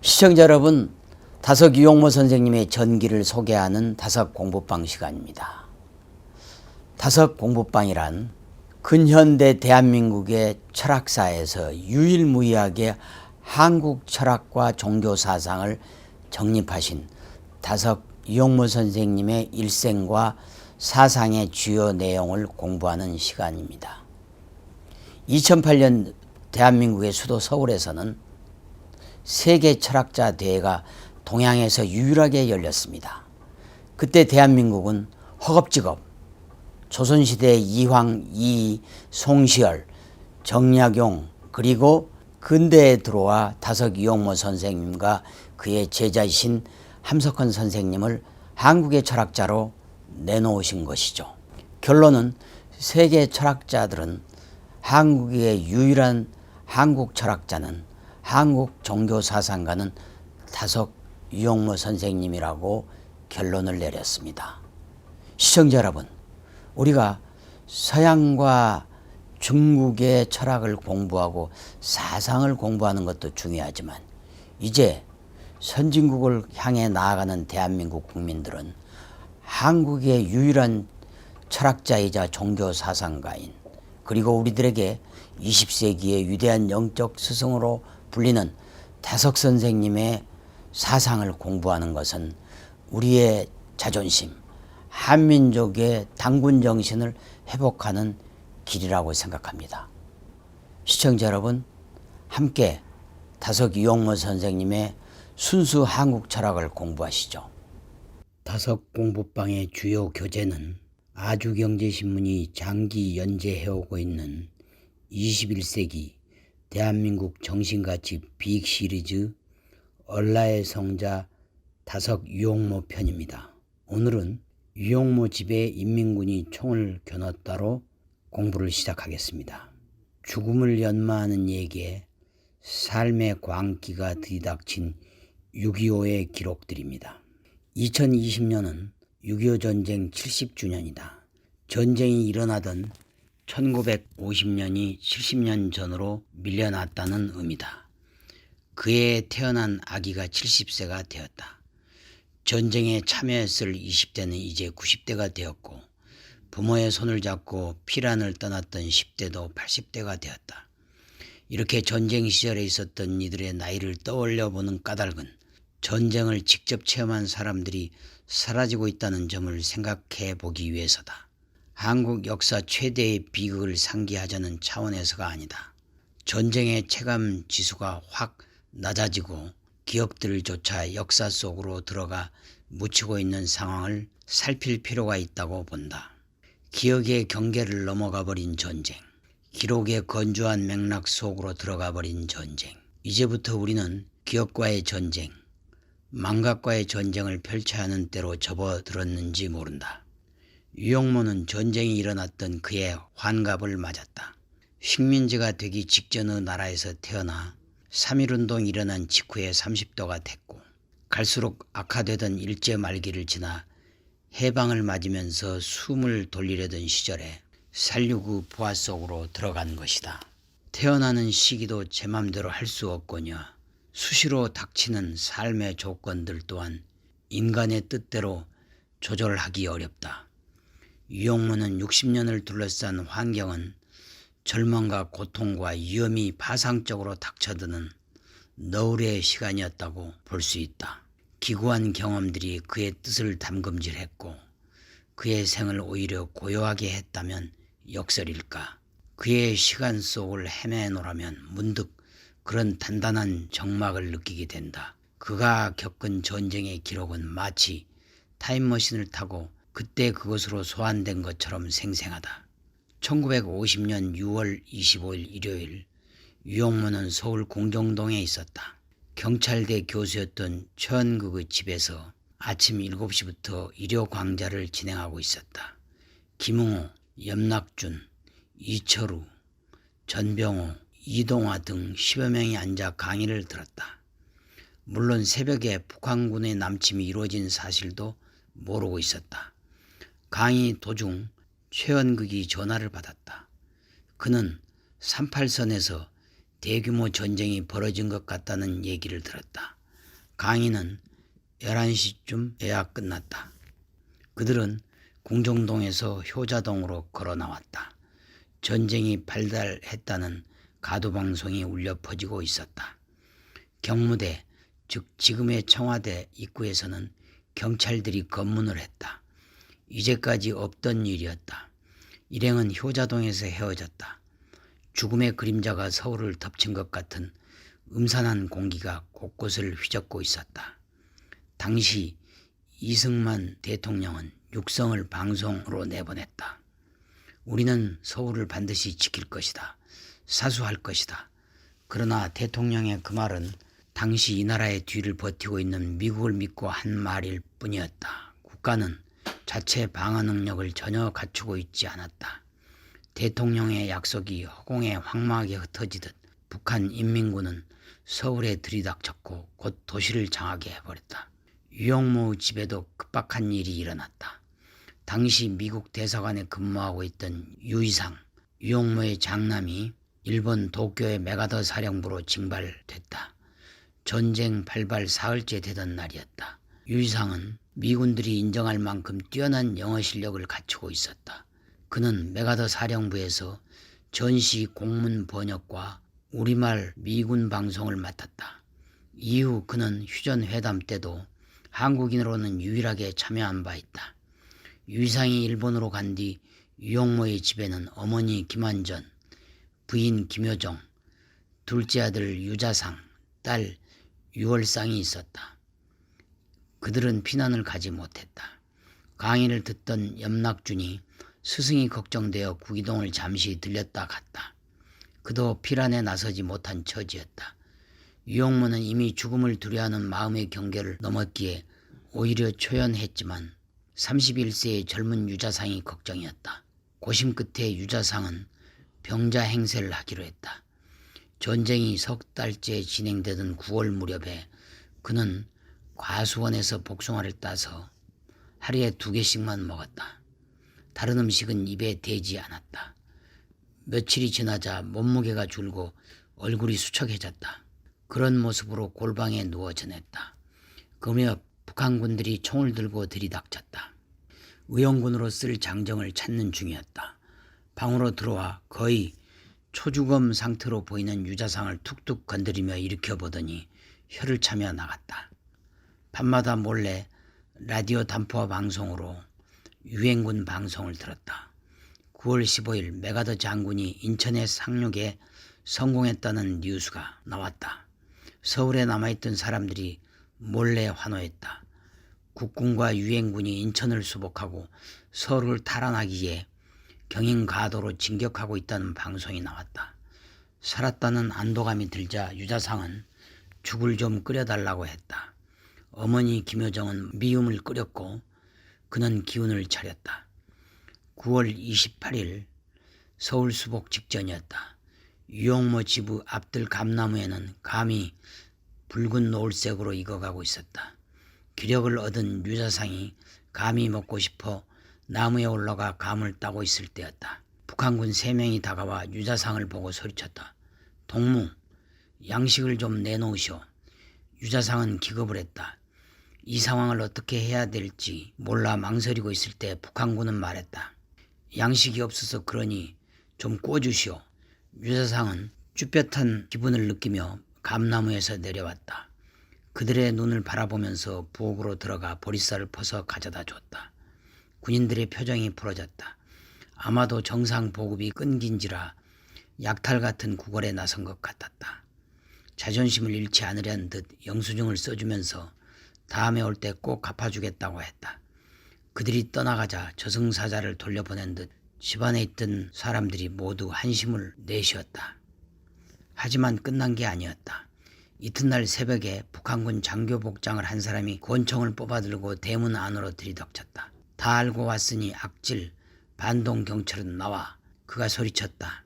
시청자 여러분, 다석 유용모 선생님의 전기를 소개하는 다석 공부방 시간입니다. 다석 공부방이란 근현대 대한민국의 철학사에서 유일무이하게 한국 철학과 종교 사상을 정립하신 다석 유용모 선생님의 일생과 사상의 주요 내용을 공부하는 시간입니다. 2008년 대한민국의 수도 서울에서는 세계 철학자 대회가 동양에서 유일하게 열렸습니다. 그때 대한민국은 허겁지겁 조선시대의 이황, 이이, 송시열, 정약용, 그리고 근대에 들어와 다석 유용모 선생님과 그의 제자이신 함석헌 선생님을 한국의 철학자로 내놓으신 것이죠. 결론은 세계 철학자들은 한국의 유일한 한국 철학자는 한국 종교사상가는 다석 유용모 선생님이라고 결론을 내렸습니다. 시청자 여러분, 우리가 서양과 중국의 철학을 공부하고 사상을 공부하는 것도 중요하지만 이제 선진국을 향해 나아가는 대한민국 국민들은 한국의 유일한 철학자이자 종교사상가인, 그리고 우리들에게 20세기의 위대한 영적 스승으로 불리는 다석 선생님의 사상을 공부하는 것은 우리의 자존심, 한민족의 단군 정신을 회복하는 길이라고 생각합니다. 시청자 여러분, 함께 다석 유용모 선생님의 순수 한국 철학을 공부하시죠. 다석 공부방의 주요 교재는 아주경제신문이 장기 연재해오고 있는 21세기 대한민국 정신가치 비익 시리즈 얼라의 성자 다석 유용모 편입니다. 오늘은 유용모 집에 인민군이 총을 겨눴다로 공부를 시작하겠습니다. 죽음을 연마하는 얘기에 삶의 광기가 들이닥친 6.25의 기록들입니다. 2020년은 6.25 전쟁 70주년이다. 전쟁이 일어나던 1950년이 70년 전으로 밀려났다는 의미다. 그해 태어난 아기가 70세가 되었다. 전쟁에 참여했을 20대는 이제 90대가 되었고, 부모의 손을 잡고 피란을 떠났던 10대도 80대가 되었다. 이렇게 전쟁 시절에 있었던 이들의 나이를 떠올려 보는 까닭은 전쟁을 직접 체험한 사람들이 사라지고 있다는 점을 생각해 보기 위해서다. 한국 역사 최대의 비극을 상기하자는 차원에서가 아니다. 전쟁의 체감 지수가 확 낮아지고 기억들조차 역사 속으로 들어가 묻히고 있는 상황을 살필 필요가 있다고 본다. 기억의 경계를 넘어가 버린 전쟁, 기록의 건조한 맥락 속으로 들어가 버린 전쟁. 이제부터 우리는 기억과의 전쟁, 망각과의 전쟁을 펼쳐야 하는 때로 접어들었는지 모른다. 유용모는 전쟁이 일어났던 그의 환갑을 맞았다. 식민지가 되기 직전의 나라에서 태어나 3.1운동이 일어난 직후에 30도가 됐고, 갈수록 악화되던 일제 말기를 지나 해방을 맞으면서 숨을 돌리려던 시절에 살육의 부하 속으로 들어간 것이다. 태어나는 시기도 제 맘대로 할 수 없거니와 수시로 닥치는 삶의 조건들 또한 인간의 뜻대로 조절하기 어렵다. 유용모는 60년을 둘러싼 환경은 절망과 고통과 위험이 파상적으로 닥쳐드는 너울의 시간이었다고 볼 수 있다. 기구한 경험들이 그의 뜻을 담금질했고 그의 생을 오히려 고요하게 했다면 역설일까. 그의 시간 속을 헤매노라면 문득 그런 단단한 정막을 느끼게 된다. 그가 겪은 전쟁의 기록은 마치 타임머신을 타고 그때 그것으로 소환된 것처럼 생생하다. 1950년 6월 25일 일요일, 유용모는 서울 공정동에 있었다. 경찰대 교수였던 최원극의 집에서 아침 7시부터 일요 강좌를 진행하고 있었다. 김웅호, 염낙준, 이철우, 전병호, 이동화 등 10여 명이 앉아 강의를 들었다. 물론 새벽에 북한군의 남침이 이루어진 사실도 모르고 있었다. 강의 도중 최원극이 전화를 받았다. 그는 38선에서 대규모 전쟁이 벌어진 것 같다는 얘기를 들었다. 강의는 11시쯤에야 끝났다. 그들은 궁정동에서 효자동으로 걸어 나왔다. 전쟁이 발달했다는 가도방송이 울려 퍼지고 있었다. 경무대, 즉 지금의 청와대 입구에서는 경찰들이 검문을 했다. 이제까지 없던 일이었다. 일행은 효자동에서 헤어졌다. 죽음의 그림자가 서울을 덮친 것 같은 음산한 공기가 곳곳을 휘젓고 있었다. 당시 이승만 대통령은 육성을 방송으로 내보냈다. 우리는 서울을 반드시 지킬 것이다. 사수할 것이다. 그러나 대통령의 그 말은 당시 이 나라의 뒤를 버티고 있는 미국을 믿고 한 말일 뿐이었다. 국가는 자체 방어 능력을 전혀 갖추고 있지 않았다. 대통령의 약속이 허공에 황망하게 흩어지듯 북한 인민군은 서울에 들이닥쳤고 곧 도시를 장악해 해버렸다. 유영모 집에도 급박한 일이 일어났다. 당시 미국 대사관에 근무하고 있던 유이상, 유영모의 장남이 일본 도쿄의 메가더 사령부로 징발됐다. 전쟁 발발 사흘째 되던 날이었다. 유이상은 미군들이 인정할 만큼 뛰어난 영어 실력을 갖추고 있었다. 그는 메가더 사령부에서 전시 공문 번역과 우리말 미군 방송을 맡았다. 이후 그는 휴전회담 때도 한국인으로는 유일하게 참여한 바 있다. 유이상이 일본으로 간 뒤 유영모의 집에는 어머니 김한전, 부인 김효정, 둘째 아들 유자상, 딸 유월상이 있었다. 그들은 피난을 가지 못했다. 강의를 듣던 염낙준이 스승이 걱정되어 구기동을 잠시 들렸다 갔다. 그도 피란에 나서지 못한 처지였다. 유영모는 이미 죽음을 두려워하는 마음의 경계를 넘었기에 오히려 초연했지만 31세의 젊은 유자상이 걱정이었다. 고심 끝에 유자상은 병자 행세를 하기로 했다. 전쟁이 석 달째 진행되던 9월 무렵에 그는 과수원에서 복숭아를 따서 하루에 2개씩만 먹었다. 다른 음식은 입에 대지 않았다. 며칠이 지나자 몸무게가 줄고 얼굴이 수척해졌다. 그런 모습으로 골방에 누워 지냈다. 그 무렵 북한군들이 총을 들고 들이닥쳤다. 의용군으로 쓸 장정을 찾는 중이었다. 방으로 들어와 거의 초주검 상태로 보이는 유자상을 툭툭 건드리며 일으켜보더니 혀를 차며 나갔다. 밤마다 몰래 라디오 단포 방송으로 유엔군 방송을 들었다. 9월 15일 메가더 장군이 인천의 상륙에 성공했다는 뉴스가 나왔다. 서울에 남아있던 사람들이 몰래 환호했다. 국군과 유엔군이 인천을 수복하고 서울을 탈환하기에 경인가도로 진격하고 있다는 방송이 나왔다. 살았다는 안도감이 들자 유자상은 죽을 좀 끓여달라고 했다. 어머니 김효정은 미음을 끓였고 그는 기운을 차렸다. 9월 28일 서울 수복 직전이었다. 유영모 지부 앞들 감나무에는 감이 붉은 노을색으로 익어가고 있었다. 기력을 얻은 유자상이 감이 먹고 싶어 나무에 올라가 감을 따고 있을 때였다. 북한군 3명이 다가와 유자상을 보고 소리쳤다. 동무, 양식을 좀 내놓으시오. 유자상은 기겁을 했다. 이 상황을 어떻게 해야 될지 몰라 망설이고 있을 때 북한군은 말했다. 양식이 없어서 그러니 좀 구워주시오. 유자상은 쭈뼛한 기분을 느끼며 감나무에서 내려왔다. 그들의 눈을 바라보면서 부엌으로 들어가 보리쌀을 퍼서 가져다 줬다. 군인들의 표정이 풀어졌다. 아마도 정상 보급이 끊긴지라 약탈 같은 구걸에 나선 것 같았다. 자존심을 잃지 않으려는 듯 영수증을 써주면서 다음에 올 때 꼭 갚아주겠다고 했다. 그들이 떠나가자 저승사자를 돌려보낸 듯 집안에 있던 사람들이 모두 한심을 내쉬었다. 하지만 끝난 게 아니었다. 이튿날 새벽에 북한군 장교복장을 한 사람이 권총을 뽑아들고 대문 안으로 들이닥쳤다. 다 알고 왔으니 악질 반동 경찰은 나와. 그가 소리쳤다.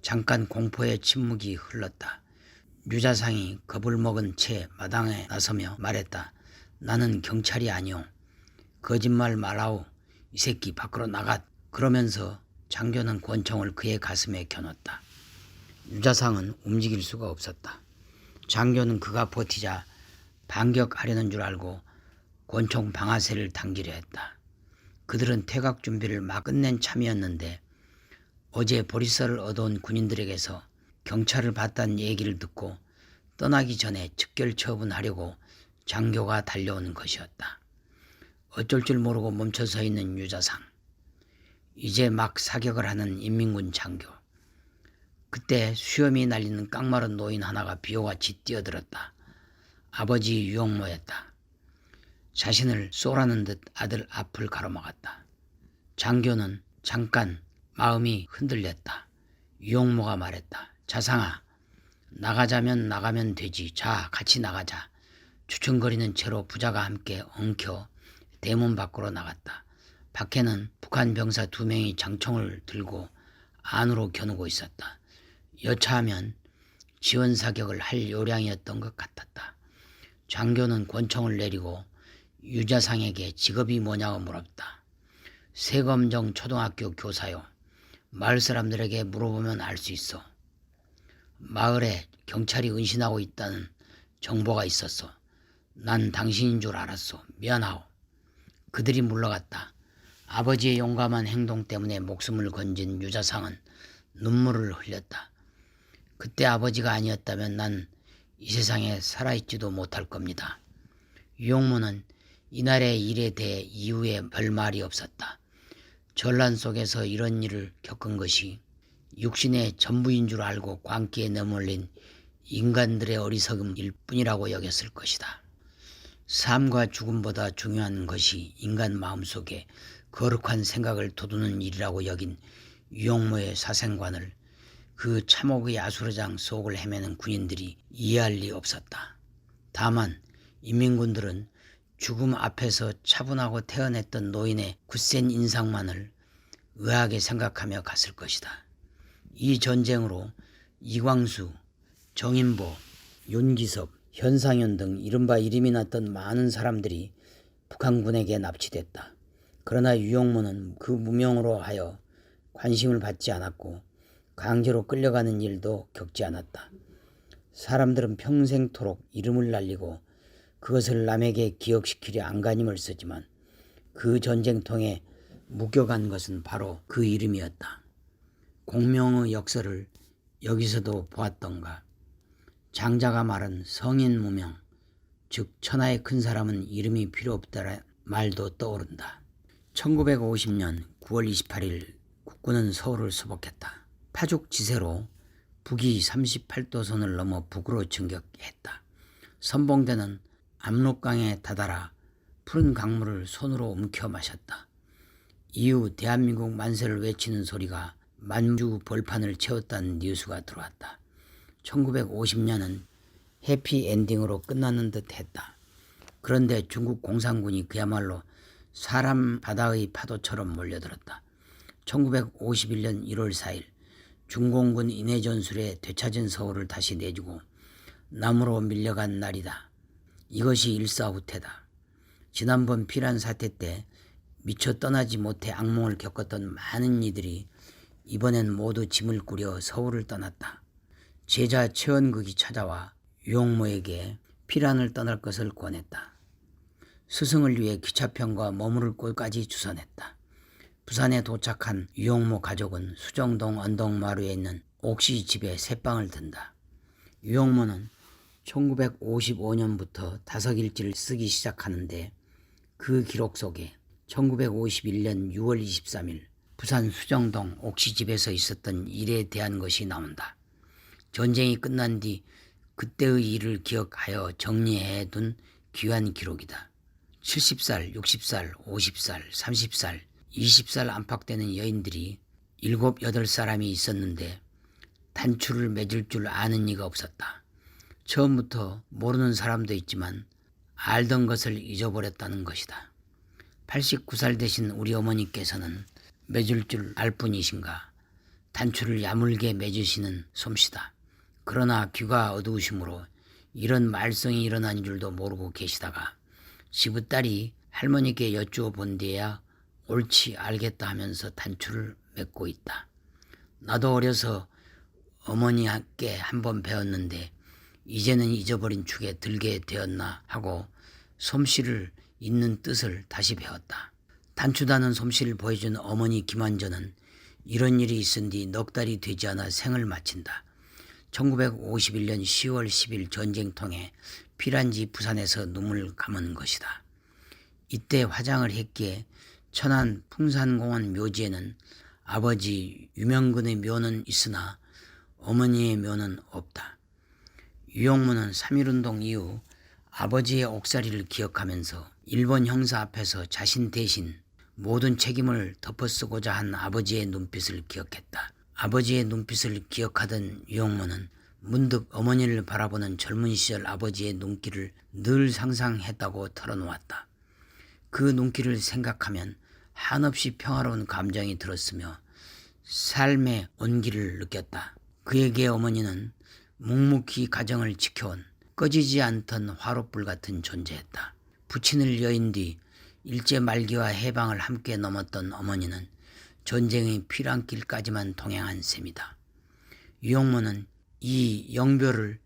잠깐 공포의 침묵이 흘렀다. 유자상이 겁을 먹은 채 마당에 나서며 말했다. 나는 경찰이 아니오. 거짓말 말아오. 이 새끼 밖으로 나가. 그러면서 장교는 권총을 그의 가슴에 겨눴다. 유자상은 움직일 수가 없었다. 장교는 그가 버티자 반격하려는 줄 알고 권총 방아쇠를 당기려 했다. 그들은 퇴각 준비를 막 끝낸 참이었는데 어제 보리서를 얻어온 군인들에게서 경찰을 봤다는 얘기를 듣고 떠나기 전에 즉결 처분하려고 장교가 달려오는 것이었다. 어쩔 줄 모르고 멈춰서 있는 유자상. 이제 막 사격을 하는 인민군 장교. 그때 수염이 날리는 깡마른 노인 하나가 비호같이 뛰어들었다. 아버지 유영모였다. 자신을 쏘라는 듯 아들 앞을 가로막았다. 장교는 잠깐 마음이 흔들렸다. 유영모가 말했다. 자상아, 나가자면 나가면 되지. 자, 같이 나가자. 주춤거리는 채로 부자가 함께 엉켜 대문 밖으로 나갔다. 밖에는 북한 병사 2명이 장총을 들고 안으로 겨누고 있었다. 여차하면 지원 사격을 할 요량이었던 것 같았다. 장교는 권총을 내리고 유자상에게 직업이 뭐냐고 물었다. 세검정 초등학교 교사요. 마을 사람들에게 물어보면 알 수 있어. 마을에 경찰이 은신하고 있다는 정보가 있었어. 난 당신인 줄 알았어. 미안하오. 그들이 물러갔다. 아버지의 용감한 행동 때문에 목숨을 건진 유자상은 눈물을 흘렸다. 그때 아버지가 아니었다면 난 이 세상에 살아있지도 못할 겁니다. 유영모는 이날의 일에 대해 이후에 별말이 없었다. 전란 속에서 이런 일을 겪은 것이 육신의 전부인 줄 알고 광기에 내몰린 인간들의 어리석음일 뿐이라고 여겼을 것이다. 삶과 죽음보다 중요한 것이 인간 마음속에 거룩한 생각을 돋우는 일이라고 여긴 유영모의 사생관을 그 참혹의 야수로장 속을 헤매는 군인들이 이해할 리 없었다. 다만 인민군들은 죽음 앞에서 차분하고 태어났던 노인의 굳센 인상만을 의아하게 생각하며 갔을 것이다. 이 전쟁으로 이광수, 정인보, 윤기섭, 현상현 등 이른바 이름이 났던 많은 사람들이 북한군에게 납치됐다. 그러나 유영모는 그 무명으로 하여 관심을 받지 않았고 강제로 끌려가는 일도 겪지 않았다. 사람들은 평생토록 이름을 날리고 그것을 남에게 기억시키려 안간힘을 쓰지만 그 전쟁통에 묶여간 것은 바로 그 이름이었다. 공명의 역설을 여기서도 보았던가. 장자가 말한 성인무명, 즉 천하의 큰 사람은 이름이 필요 없다라 말도 떠오른다. 1950년 9월 28일 국군은 서울을 수복했다. 파죽지세로 북이 38도선을 넘어 북으로 진격했다. 선봉대는 압록강에 다다라 푸른 강물을 손으로 움켜 마셨다. 이후 대한민국 만세를 외치는 소리가 만주 벌판을 채웠다는 뉴스가 들어왔다. 1950년은 해피엔딩으로 끝나는 듯 했다. 그런데 중국 공산군이 그야말로 사람 바다의 파도처럼 몰려들었다. 1951년 1월 4일 중공군 인해전술에 되찾은 서울을 다시 내주고 남으로 밀려간 날이다. 이것이 일사후퇴다. 지난번 피란 사태 때 미처 떠나지 못해 악몽을 겪었던 많은 이들이 이번엔 모두 짐을 꾸려 서울을 떠났다. 제자 최원극이 찾아와 유영모에게 피란을 떠날 것을 권했다. 스승을 위해 기차편과 머무를 곳까지 주선했다. 부산에 도착한 유영모 가족은 수정동 언덕마루에 있는 옥시 집에 새방을 든다. 유영모는 1955년부터 다섯일지를 쓰기 시작하는데 그 기록 속에 1951년 6월 23일 부산 수정동 옥시 집에서 있었던 일에 대한 것이 나온다. 전쟁이 끝난 뒤 그때의 일을 기억하여 정리해둔 귀한 기록이다. 70살, 60살, 50살, 30살, 20살 안팎되는 여인들이 7, 8사람이 있었는데 단추를 맺을 줄 아는 이가 없었다. 처음부터 모르는 사람도 있지만 알던 것을 잊어버렸다는 것이다. 89살 되신 우리 어머니께서는 맺을 줄 알 뿐이신가 단추를 야물게 맺으시는 솜씨다. 그러나 귀가 어두우시므로 이런 말썽이 일어난 줄도 모르고 계시다가 시부딸이 할머니께 여쭈어 본 뒤에야 옳지 알겠다 하면서 단추를 맺고 있다. 나도 어려서 어머니께 한번 배웠는데 이제는 잊어버린 축에 들게 되었나 하고 솜씨를 잇는 뜻을 다시 배웠다. 단추다는 솜씨를 보여준 어머니 김한전은 이런 일이 있은 뒤 넉 달이 되지 않아 생을 마친다. 1951년 10월 10일 전쟁통에 피란지 부산에서 눈물 감은 것이다. 이때 화장을 했기에 천안 풍산공원 묘지에는 아버지 유명근의 묘는 있으나 어머니의 묘는 없다. 유영무는 3.1운동 이후 아버지의 옥살이를 기억하면서 일본 형사 앞에서 자신 대신 모든 책임을 덮어쓰고자 한 아버지의 눈빛을 기억했다. 아버지의 눈빛을 기억하던 유영무는 문득 어머니를 바라보는 젊은 시절 아버지의 눈길을 늘 상상했다고 털어놓았다. 그 눈길을 생각하면 한없이 평화로운 감정이 들었으며 삶의 온기를 느꼈다. 그에게 어머니는 묵묵히 가정을 지켜온 꺼지지 않던 화롯불 같은 존재였다. 부친을 여인 뒤 일제 말기와 해방을 함께 넘었던 어머니는 전쟁의 피랑길까지만 동행한 셈이다. 유영무는 이 영별을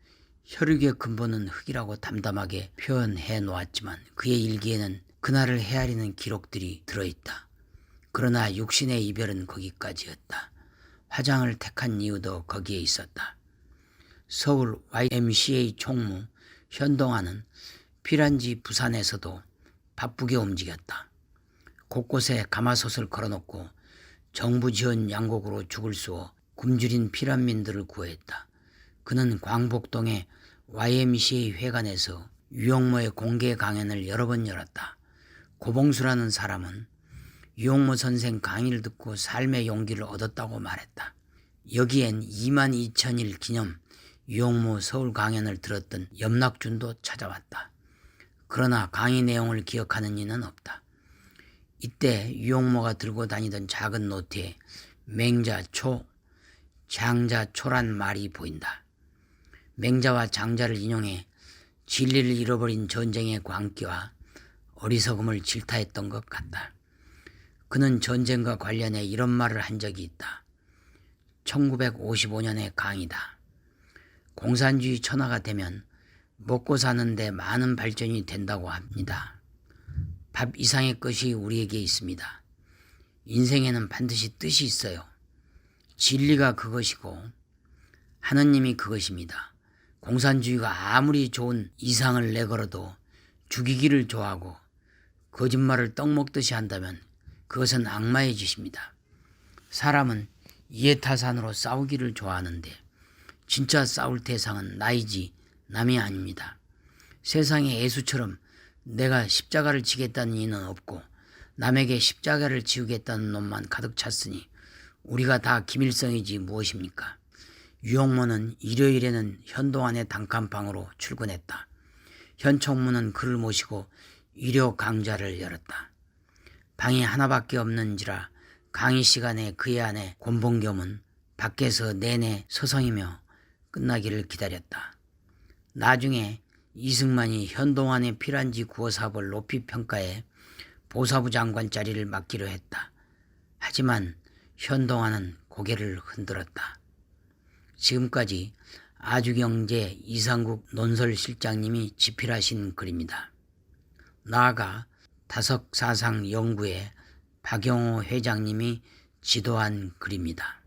혈육의 근본은 흙이라고 담담하게 표현해 놓았지만 그의 일기에는 그날을 헤아리는 기록들이 들어있다. 그러나 육신의 이별은 거기까지였다. 화장을 택한 이유도 거기에 있었다. 서울 YMCA 총무 현동아는 피란지 부산에서도 바쁘게 움직였다. 곳곳에 가마솥을 걸어놓고 정부 지원 양곡으로 죽을 쏘어 굶주린 피란민들을 구했다. 그는 광복동의 YMCA 회관에서 유영모의 공개 강연을 여러 번 열었다. 고봉수라는 사람은 유영모 선생 강의를 듣고 삶의 용기를 얻었다고 말했다. 여기엔 22,000일 기념 유영모 서울 강연을 들었던 염낙준도 찾아왔다. 그러나 강의 내용을 기억하는 이는 없다. 이때 유영모가 들고 다니던 작은 노트에 맹자초, 장자초란 말이 보인다. 맹자와 장자를 인용해 진리를 잃어버린 전쟁의 광기와 어리석음을 질타했던 것 같다. 그는 전쟁과 관련해 이런 말을 한 적이 있다. 1955년의 강의다. 공산주의 천하가 되면 먹고 사는데 많은 발전이 된다고 합니다. 밥 이상의 것이 우리에게 있습니다. 인생에는 반드시 뜻이 있어요. 진리가 그것이고 하느님이 그것입니다. 공산주의가 아무리 좋은 이상을 내걸어도 죽이기를 좋아하고 거짓말을 떡 먹듯이 한다면 그것은 악마의 짓입니다. 사람은 이해타산으로 싸우기를 좋아하는데 진짜 싸울 대상은 나이지 남이 아닙니다. 세상에 예수처럼 내가 십자가를 지겠다는 이는 없고 남에게 십자가를 지우겠다는 놈만 가득 찼으니 우리가 다 김일성이지 무엇입니까? 유영모는 일요일에는 현동안의 단칸방으로 출근했다. 현 총무는 그를 모시고 일요 강좌를 열었다. 방이 하나밖에 없는지라 강의 시간에 그의 아내 권봉겸은 밖에서 내내 서성이며 끝나기를 기다렸다. 나중에 이승만이 현동안의 피란지 구호 사업을 높이 평가해 보사부 장관 자리를 맡기로 했다. 하지만 현동안은 고개를 흔들었다. 지금까지 아주경제 이상국 논설실장님이 집필하신 글입니다. 나아가 다석사상 연구에 박영호 회장님이 지도한 글입니다.